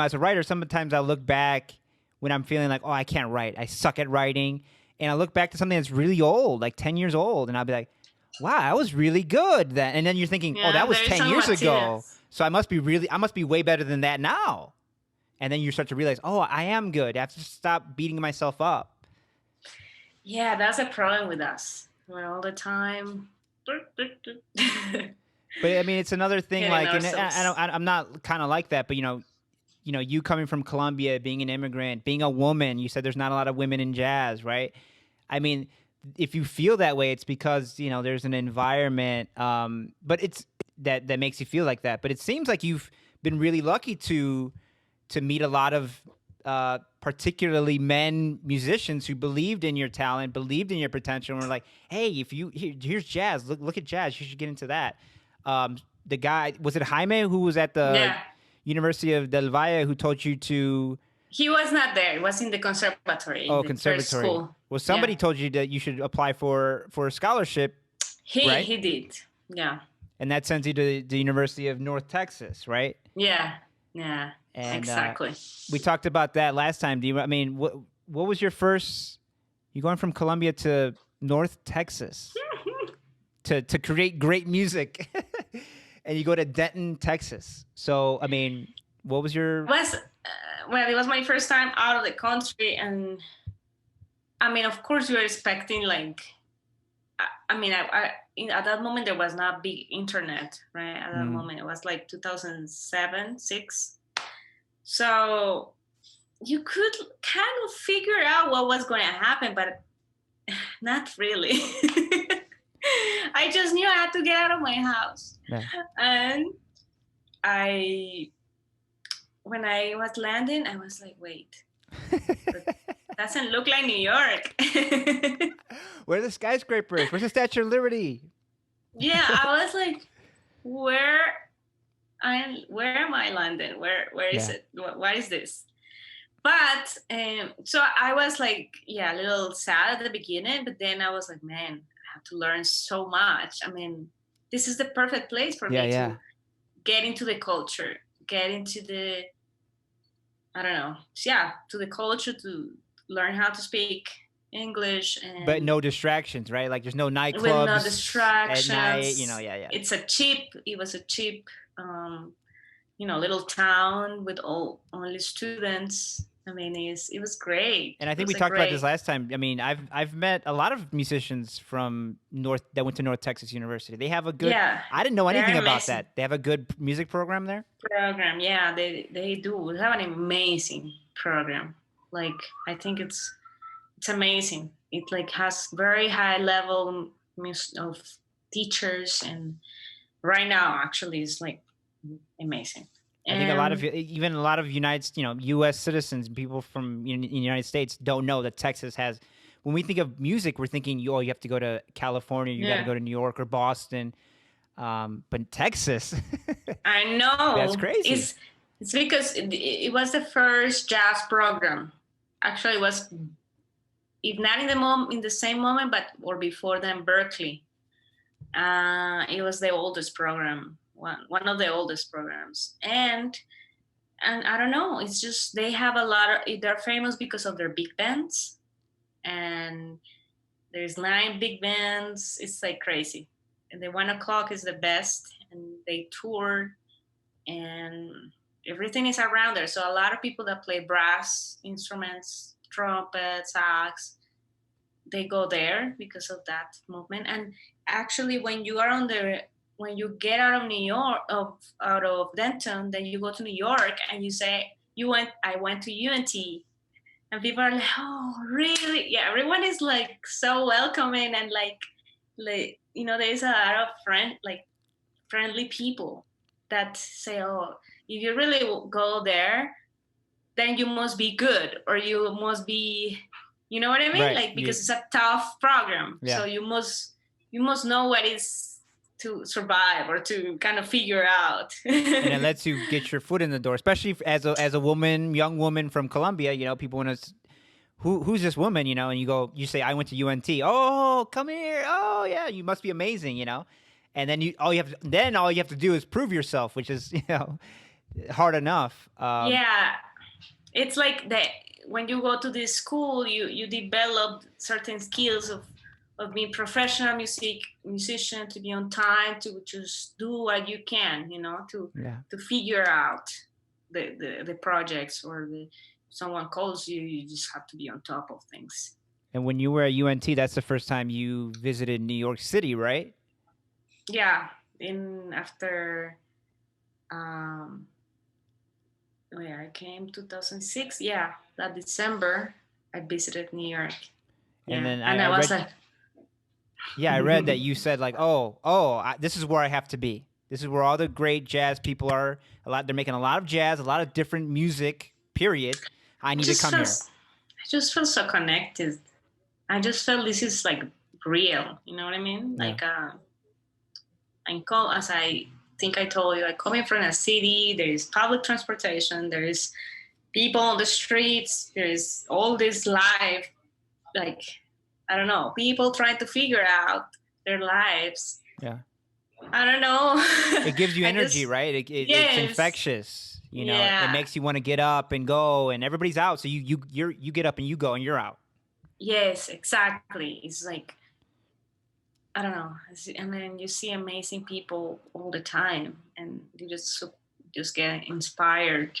As a writer, sometimes I look back when I'm feeling like, oh, I can't write. I suck at writing. And I look back to something that's really old, like 10 years old, and I'll be like, wow, I was really good then. And then you're thinking, oh, Yeah, that was there's 10 some years ago. Latinas. So I must be way better than that now. And then you start to realize, oh, I am good. I have to stop beating myself up. Yeah, that's a problem with us. We're all the time But I mean, it's another thing. hitting Like, and ourselves. I'm not kind of like that. But you coming from Colombia, being an immigrant, being a woman. You said there's not a lot of women in jazz, right? I mean, if you feel that way, it's because there's an environment, but it's that makes you feel like that. But it seems like you've been really lucky to meet a lot of particularly men musicians who believed in your talent, believed in your potential, and were like, "Hey, here's jazz. Look at jazz. You should get into that." The guy, was it Jaime, who was at the Yeah, University of Del Valle, who told you to? he was not there. He was in the conservatory, in Oh, the first conservatory. school. Well, Yeah, somebody told you that you should apply for a scholarship, he right? he did. Yeah, And that sends you to the University of North Texas, right? yeah, yeah. And Exactly. we talked about that last time. I mean, what was your first? You going from Colombia to North Texas to create great music, and you go to Denton, Texas. So, I mean, what was your? Was well, it was my first time out of the country, and I mean, of course, you were expecting like, I mean, at that moment there was not big internet, right? At that moment, it was like 2007, six. So you could kind of figure out what was going to happen, but not really. I just knew I had to get out of my house, Yeah. and when I was landing, I was like, wait, that doesn't look like New York. Where are the skyscrapers? Where's the Statue of Liberty? Yeah, I was like, where am I, London? Where is Yeah. it? What is this? But so I was like, yeah, a little sad at the beginning, but then I was like, man, I have to learn so much. I mean, this is the perfect place for Yeah, me yeah. to get into the culture, get into the, I don't know, yeah, to the culture, to learn how to speak English, and But no distractions, right? Like there's no with nightclubs no at night. distractions. Yeah, yeah. It was a cheap, little town with only students. I mean, it was great. And I It think was we a talked about this great, last time. I mean, I've met a lot of musicians from that went to North Texas University. They have a good. yeah, I didn't know they're anything about amazing that. They have a good music program there. program. Yeah, they do. We have an amazing program. Like, I think it's amazing. It like has very high level of teachers, and right now actually is like amazing. I think a lot of And even a lot of U.S. citizens, people from in the United States, don't know that Texas has. When we think of music, we're thinking, oh, you have to go to California, you got to yeah, go to New York or Boston, but Texas, I that's know crazy. it's because it was the first jazz program. Actually, it was, if not in the same moment, but or before then, Berkeley. It was the oldest program, one of the oldest programs, and I don't know. It's just they have a lot of. They're famous because of their big bands, and there's 9 big bands. It's like crazy, and the 1 o'clock is the best, and they tour, and everything is around there. So a lot of people that play brass instruments, trumpet, sax, they go there because of that movement. And actually, when you get out of New York, out of Denton, then you go to New York and you say I went to UNT, and people are like, oh, really? Yeah, everyone is like so welcoming, and there's a lot of friendly people that say, oh, if you really go there, then you must be good, or you must be, you know what I mean? Right. Like, because it's a tough program. Yeah. So you must know what is to survive or to kind of figure out. And it lets you get your foot in the door, especially as a woman, young woman from Colombia. People want to, who's this woman? And you say, I went to UNT. Oh, come here. Oh, yeah, you must be amazing. And then all you have to do is prove yourself, which is hard enough. Yeah, it's like that when you go to this school, you develop certain skills of being professional musician, to be on time, to just do what you can, Yeah. to figure out the projects, or someone calls you, you just have to be on top of things. And when you were at UNT, that's the first time you visited New York City, right? Yeah, in after um where I came 2006, yeah, that December I visited New York. And Yeah, then and I I was read, like, yeah, I read that you said like, this is where I have to be. This is where all the great jazz people are. They're making a lot of jazz, a lot of different music. Period. I need to just come here. felt I just felt so connected. I just felt this is like real. You know what I mean? Yeah. Like as I think I told you, like coming from a city, there is public transportation, there is people on the streets, there is all this life, like I don't know, people trying to figure out their lives. Yeah. I don't know. It gives you I energy, just right? It's yes, infectious. It yeah, makes you want to get up and go, and everybody's out, so you get up and you go and you're out. yes, exactly. It's like I don't know. I mean, you see amazing people all the time, and you just get inspired.